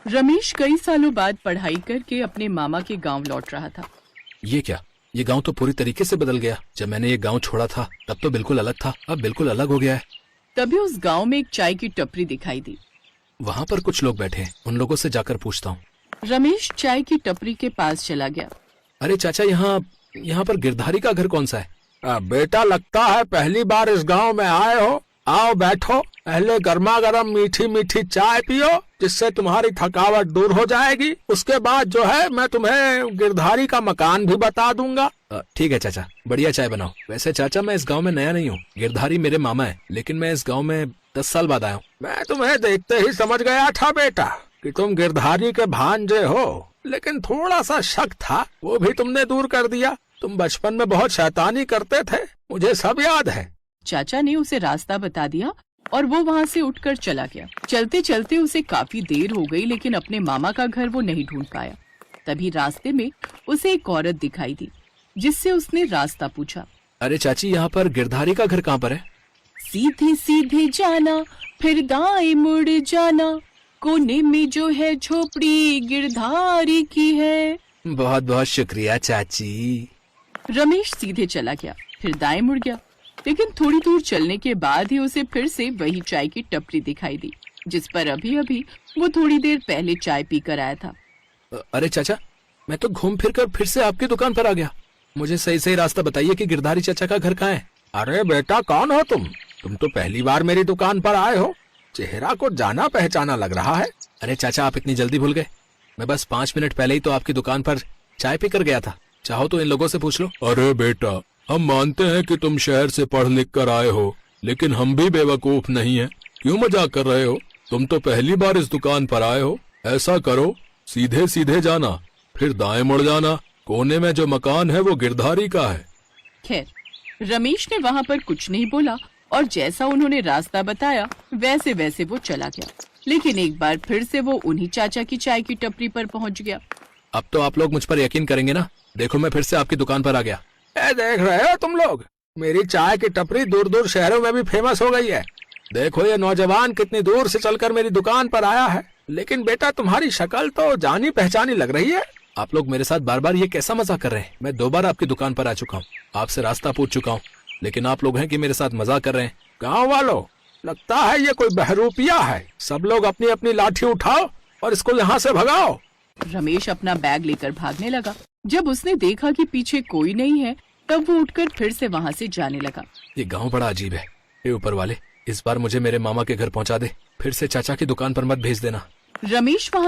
रमेश कई सालों बाद पढ़ाई करके अपने मामा के गांव लौट रहा था। ये क्या? ये गांव तो पूरी तरीके से बदल गया। जब मैंने ये गांव छोड़ा था तब तो बिल्कुल अलग था, अब बिल्कुल अलग हो गया है। तभी उस गांव में एक चाय की टपरी दिखाई दी। वहाँ पर कुछ लोग बैठे हैं, उन लोगों से जाकर पूछता हूँ। रमेश चाय की टपरी के पास चला गया। अरे चाचा, यहाँ पर गिरधारी का घर कौन सा है? बेटा, लगता है पहली बार इस गांव में आए हो। आओ बैठो, पहले गर्मा गर्म मीठी मीठी चाय पियो, जिससे तुम्हारी थकावट दूर हो जाएगी। उसके बाद जो है मैं तुम्हें गिरधारी का मकान भी बता दूंगा। ठीक है चाचा, बढ़िया चाय बनाओ। वैसे चाचा, मैं इस गांव में नया नहीं हूँ, गिरधारी मेरे मामा है, लेकिन मैं इस गांव में 10 साल बाद आया हूँ। मैं तुम्हें देखते ही समझ गया था बेटा कि तुम गिरधारी के भांजे हो, लेकिन थोड़ा सा शक था, वो भी तुमने दूर कर दिया। तुम बचपन में बहुत शैतानी करते थे, मुझे सब याद है। चाचा ने उसे रास्ता बता दिया और वो वहाँ से उठकर चला गया। चलते चलते उसे काफी देर हो गई, लेकिन अपने मामा का घर वो नहीं ढूंढ पाया। तभी रास्ते में उसे एक औरत दिखाई दी, जिससे उसने रास्ता पूछा। अरे चाची, यहाँ पर गिरधारी का घर कहाँ पर है? सीधे सीधे जाना, फिर दाएं मुड़ जाना, कोने में जो है झोपड़ी गिरधारी की है। बहुत बहुत शुक्रिया चाची। रमेश सीधे चला गया, फिर दाएं मुड़ गया, लेकिन थोड़ी दूर चलने के बाद ही उसे फिर से वही चाय की टपरी दिखाई दी, जिस पर अभी अभी वो थोड़ी देर पहले चाय पीकर आया था। अरे चाचा, मैं तो घूम फिर कर फिर से आपकी दुकान पर आ गया। मुझे सही सही रास्ता बताइए कि गिरधारी चाचा का घर कहाँ है। अरे बेटा, कौन हो तुम? तुम तो पहली बार मेरी दुकान पर आए हो, चेहरा को जाना पहचाना लग रहा है। अरे चाचा, आप इतनी जल्दी भूल गए? मैं बस 5 मिनट पहले ही तो आपकी दुकान पर चाय पी कर गया था। चाहो तो इन लोगों से पूछ लो। अरे बेटा, हम मानते हैं कि तुम शहर से पढ़ लिख कर आए हो, लेकिन हम भी बेवकूफ नहीं हैं। क्यों मजाक कर रहे हो? तुम तो पहली बार इस दुकान पर आए हो। ऐसा करो, सीधे सीधे जाना, फिर दाएं मुड़ जाना, कोने में जो मकान है वो गिरधारी का है। खैर, रमेश ने वहाँ पर कुछ नहीं बोला और जैसा उन्होंने रास्ता बताया वैसे वैसे वो चला गया। लेकिन एक बार फिर से वो उन्हीं चाचा की चाय की टपरी पर पहुँच गया। अब तो आप लोग मुझ पर यकीन करेंगे ना? देखो, मैं फिर से आपकी दुकान पर आ गया। देख रहे हो तुम लोग, मेरी चाय की टपरी दूर दूर शहरों में भी फेमस हो गई है। देखो ये नौजवान कितनी दूर से चलकर मेरी दुकान पर आया है। लेकिन बेटा, तुम्हारी शक्ल तो जानी पहचानी लग रही है। आप लोग मेरे साथ बार बार ये कैसा मजाक कर रहे हैं? मैं 2 बार आपकी दुकान पर आ चुका हूँ, आपसे रास्ता पूछ चुका हूँ, लेकिन आप लोग हैं कि मेरे साथ मजाक कर रहे हैं। गाँव वालों, लगता है ये कोई बहरूपिया है। सब लोग अपनी अपनी लाठी उठाओ और इसको यहाँ से भगाओ। रमेश अपना बैग लेकर भागने लगा। जब उसने देखा कि पीछे कोई नहीं है, तब वो उठकर फिर से वहाँ से जाने लगा। ये गांव बड़ा अजीब है। हे ऊपर वाले, इस बार मुझे मेरे मामा के घर पहुँचा दे, फिर से चाचा की दुकान पर मत भेज देना। रमेश वहाँ